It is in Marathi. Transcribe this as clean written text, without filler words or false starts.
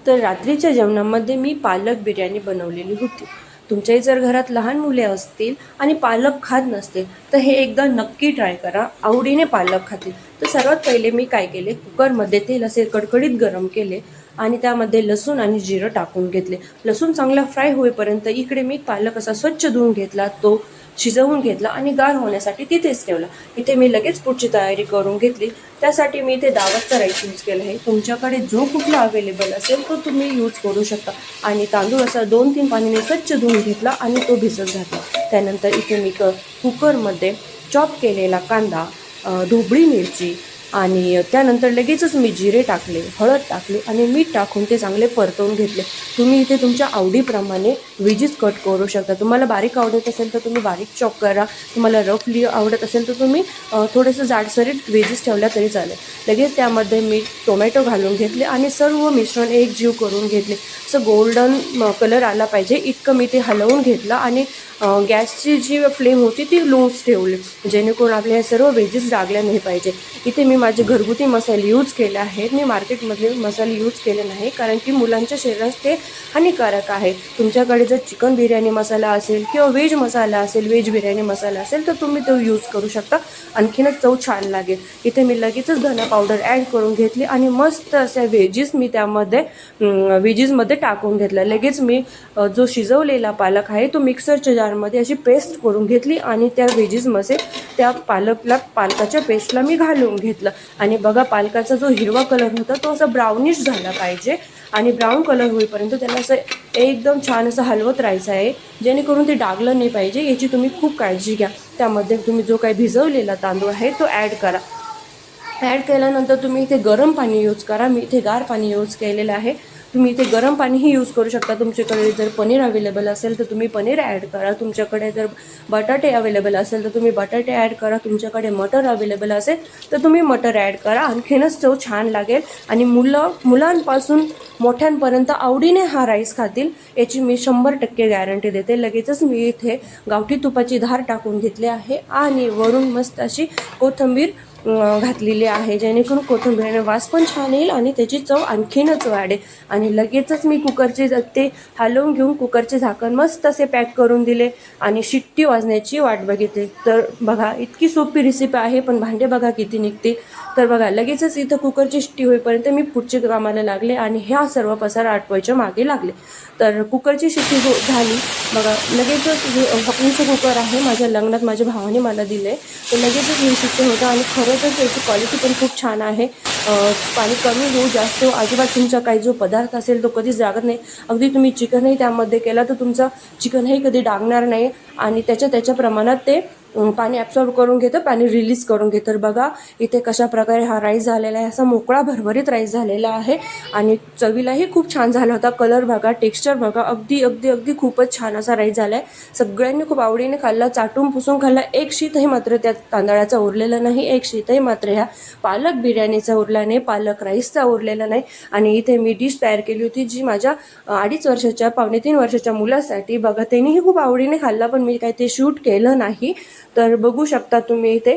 तर रात्रीच्या जेवणामध्ये मी पालक बिर्याणी बनवलेली होती. तुमच्याही जर घरात लहान मुले असतील आणि पालक खात नसतील तर हे एकदा नक्की ट्राय करा, आवडीने पालक खातील. तर सर्वात पहिले मी काय केले, कुकरमध्ये तेल असे कडकडीत गरम केले आणि त्यामध्ये लसूण आणि जिरं टाकून घेतले. लसूण चांगला फ्राय होईपर्यंत इकडे मी पालक असा स्वच्छ धुवून घेतला, तो शिजवून घेतला आणि गार होण्यासाठी तिथेच ठेवला. इथे मी लगेच पुढची तयारी करून घेतली. त्यासाठी मी इथे दावतचा राईस यूज केला आहे. तुमच्याकडे जो कुठला अवेलेबल असेल तो तुम्ही यूज करू शकता. आणि तांदूळ असा 2-3 पाण्याने स्वच्छ धुवून घेतला आणि तो भिजत घातला. त्यानंतर इथे मी कुकरमध्ये चॉप केलेला कांदा, ढोबळी मिरची आणि त्यानंतर लगेचच मी जिरे टाकले, हळद टाकली आणि मीठ टाकून ते चांगले परतवून घेतले. तुम्ही इथे तुमच्या आवडीप्रमाणे व्हेजीस कट करू शकता. तुम्हाला बारीक आवडत असेल तर तुम्ही बारीक चॉप करा. तुम्हाला रफली आवडत असेल तर तुम्ही थोडंसं जाडसरीत व्हेजीस ठेवल्या तरी चालेल. लगेच त्यामध्ये मी टोमॅटो घालून घेतले आणि सर्व मिश्रण एकजीव करून घेतले. असं गोल्डन कलर आला पाहिजे इतकं मी ते हलवून घेतलं आणि गॅसची जी फ्लेम होती ती लोच ठेवली, जेणेकरून आपल्या हे सर्व व्हेजीस डागल्या नाही पाहिजे. इथे मी माझे घरगुती मसाले यूज केले आहेत. मी मार्केटमधले मसाले यूज केले नाही, कारण की मुलांच्या शरीरास ते हानिकारक आहे. तुमच्याकडे जर चिकन बिर्याणी मसाला असेल किंवा व्हेज मसाला असेल, व्हेज बिर्याणी मसाला असेल तर तुम्ही तो यूज करू शकता. आणखीनच चव छान लागेल. इथे मी लगेचच धना पावडर ॲड करून घेतली आणि मस्त अशा व्हेजीस मी त्यामध्ये व्हेजीसमध्ये टाकून घेतला. लगेच मी जो शिजवलेला पालक आहे तो मिक्सरच्या जारमध्ये अशी पेस्ट करून घेतली आणि त्या व्हेजीसमध्ये त्या पालकाच्या पेस्टला मी घालून घेतलं. आणि बघा, पालकाचा जो हिरवा कलर होता तो असा ब्राउनिश झाला पाहिजे आणि ब्राऊन कलर होईपर्यंत त्याला असं एकदम छान असं हलवत राहायचं आहे, जेणेकरून ते डागलं नाही पाहिजे. याची तुम्ही खूप काळजी घ्या. त्यामध्ये तुम्ही जो काही भिजवलेला तांदूळ आहे तो ॲड करा. ॲड केल्यानंतर तुम्ही इथे गरम पाणी यूज करा. मी इथे गार पाणी यूज केलेलं आहे. तुम्ही इथे गरम पाणीही यूज करू शकता. तुमच्याकडे जर पनीर अवेलेबल असेल तर तुम्ही पनीर ॲड करा. तुमच्याकडे जर बटाटे अवेलेबल असेल तर तुम्ही बटाटे ॲड करा. तुमच्याकडे मटर अवेलेबल असेल तर तुम्ही मटर ॲड करा. आणखीनच चव छान लागेल आणि मुलांपासून मोठ्यांपर्यंत आवडीने हा राईस खातील, याची मी 100% गॅरंटी देते. लगेचच मी इथे गावठी तुपाची धार टाकून घेतली आहे आणि वरून मस्त अशी कोथिंबीर घातलेली आहे, जेणेकरून कोथिंबीरीने वास पण छान येईल आणि त्याची चव आणखीनच वाढेल. आणि लगेचच मी कुकरचे ते हलवून घेऊन कुकरचे झाकण मस्त असे पॅक करून दिले आणि शिट्टी वाजण्याची वाट बघितली. तर बघा, इतकी सोपी रेसिपी आहे, पण भांडे बघा किती निघते. तर बघा, लगेचच इथं कुकरची शिट्टी होईपर्यंत मी पुढचे कामाला लागले आणि ह्या सर्व पसारा आटवायच्या मागे लागले. तर कुकरची शिट्टी झाली. बघा, लगेचच हे हॉकिंगचं कुकर आहे, माझ्या लग्नात माझ्या भावाने मला दिले. तर लगेचच ही शिट्टी होतं आणि खरं तर त्याची क्वालिटी पण खूप छान आहे. पाणी कमी हो जास्त अजिबात तुमचा काही जो पदार्थ असेल तो कधीच जागत नाही. अगदी तुम्ही चिकनही त्यामध्ये केला तर तुमचा चिकनही कधी डागणार नाही आणि त्याच्या प्रमाणात ते पाणी ॲब्सॉर्ब करून घेतं, पाणी रिलीज करून घेतं. तर बघा इथे कशा प्रकारे हा राईस झालेला आहे. असा मोकळा भरभरीत राईस झालेला आहे आणि चवीलाही खूप छान झाला होता. कलर बघा, टेक्स्चर बघा, अगदी अगदी अगदी खूपच छान असा राईस झाला आहे. सगळ्यांनी खूप आवडीने खाल्ला, चाटून पुसून खाल्ला. एक शीतही मात्र त्या तांदळाचा उरलेला नाही, एक शीतही मात्र ह्या पालक बिर्याणीचा उरला नाही, पालक राईसचा उरलेला नाही. आणि इथे मी डिश तयार केली होती जी माझ्या 2.5 वर्षाच्या 2.25 वर्षाच्या मुलासाठी. बघा, त्यांनीही खूप आवडीने खाल्ला, पण मी काही ते शूट केलं नाही. तर बघू शकता तुम्ही इथे